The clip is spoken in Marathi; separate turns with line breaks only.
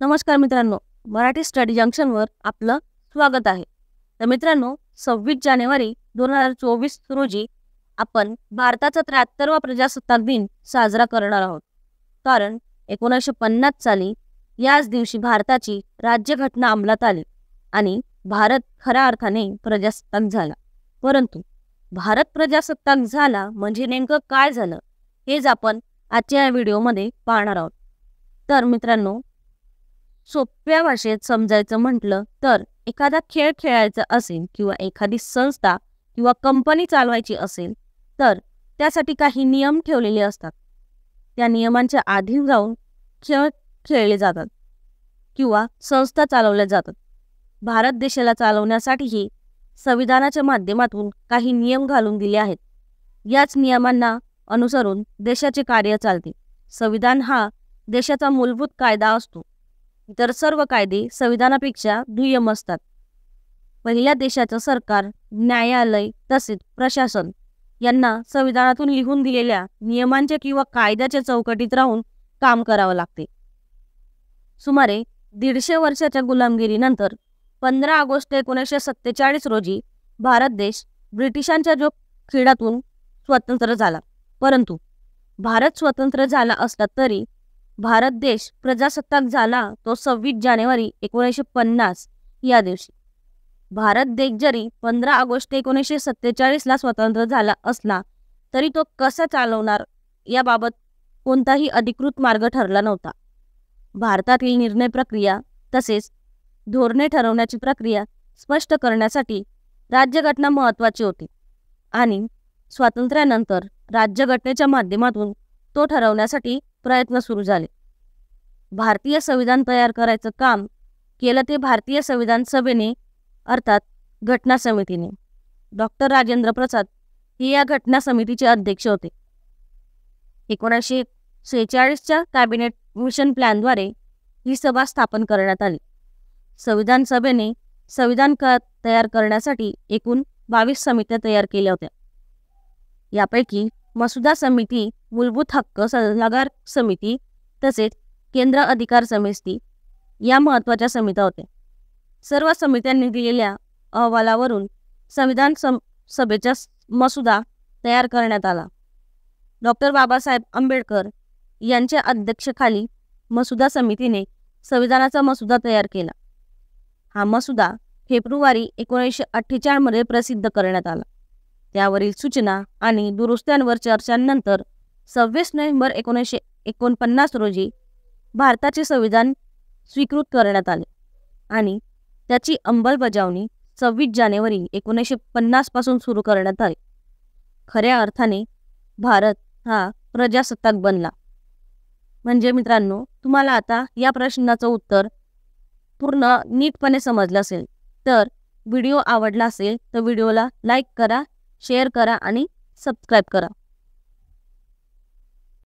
नमस्कार मित्रांनो, मराठी स्टडी जंक्शनवर आपलं स्वागत आहे। तर मित्रांनो, 26 जानेवारी 2024 रोजी आपण भारताचा 73वा प्रजासत्ताक दिन साजरा करणार आहोत। कारण 1950 साली याच दिवशी भारताची राज्यघटना अंमलात आली आणि भारत खऱ्या अर्थाने प्रजासत्ताक झाला। परंतु भारत प्रजासत्ताक झाला म्हणजे नेमकं काय झालं हेच आपण आजच्या या व्हिडिओमध्ये पाहणार आहोत। तर मित्रांनो, सोप्या भाषेत समजायचं म्हटलं तर एखादा खेळ खेळायचा असेल किंवा एखादी संस्था किंवा कंपनी चालवायची असेल तर त्यासाठी काही नियम ठेवलेले असतात। त्या नियमांच्या अधीन राहून खेळ खेळले जातात किंवा संस्था चालवल्या जातात। भारत देशाला चालवण्यासाठीही संविधानाच्या माध्यमातून काही नियम घालून दिले आहेत। याच नियमांना अनुसरून देशाचे कार्य चालते। संविधान हा देशाचा मूलभूत कायदा असतो। इतर सर्व कायदे संविधानापेक्षा दुय्यम असतात। पहिल्या देशाचं सरकार, न्यायालय तसेच प्रशासन यांना संविधानातून लिहून दिलेल्या नियमांच्या किंवा कायद्याच्या चौकटीत राहून काम करावं लागते। सुमारे 150 वर्षाच्या गुलामगिरीनंतर 15 ऑगस्ट 1947 रोजी भारत देश ब्रिटिशांच्या खिळ्यातून स्वतंत्र झाला। परंतु भारत स्वतंत्र झाला असला तरी भारत देश प्रजासत्ताक झाला तो 26 जानेवारी 1950 या दिवशी। भारत देश जरी 15 ऑगस्ट 1947 ला स्वतंत्र झाला असला तरी तो कसा चालवणार याबाबत कोणताही अधिकृत मार्ग ठरला नव्हता। भारतातील निर्णय प्रक्रिया तसेच धोरणे ठरवण्याची प्रक्रिया स्पष्ट करण्यासाठी राज्यघटना महत्त्वाची होती आणि स्वातंत्र्यानंतर राज्यघटनेच्या माध्यमातून तो ठरवण्यासाठी प्रयत्न सुरू झाले। भारतीय संविधान तयार करायचं काम केलं ते भारतीय संविधान सभेने अर्थात घटना समितीने। डॉक्टर राजेंद्र प्रसाद हे या घटना समितीचे अध्यक्ष होते। 1946च्या कॅबिनेट मिशन प्लॅनद्वारे ही सभा स्थापन करण्यात आली। संविधान सभेने संविधान तयार करण्यासाठी एकूण 22 समित्या तयार केल्या होत्या। यापैकी मसुदा समिती, मूलभूत हक्क सल्लागार समिती तसेच केंद्र अधिकार समिती या महत्त्वाच्या समित्या होत्या। सर्व समित्यांनी दिलेल्या अहवालावरून संविधान सभेचा मसुदा तयार करण्यात आला। डॉक्टर बाबासाहेब आंबेडकर यांच्या अध्यक्षतेखाली मसुदा समितीने संविधानाचा मसुदा तयार केला। हा मसुदा फेब्रुवारी 1948 मध्ये प्रसिद्ध करण्यात आला। त्यावरील सूचना आणि दुरुस्त्यांवर चर्चांनंतर 26 नोव्हेंबर 1949 रोजी भारताचे संविधान स्वीकृत करण्यात आले आणि त्याची अंमलबजावणी 26 जानेवारी 1950 पासून सुरू करण्यात आली। खऱ्या अर्थाने भारत हा प्रजासत्ताक बनला। म्हणजे मित्रांनो, तुम्हाला आता या प्रश्नाचं उत्तर पूर्ण नीटपणे समजलं असेल तर व्हिडिओ आवडला असेल तर व्हिडिओला लाईक करा, शेअर करा आणि सबस्क्राईब करा।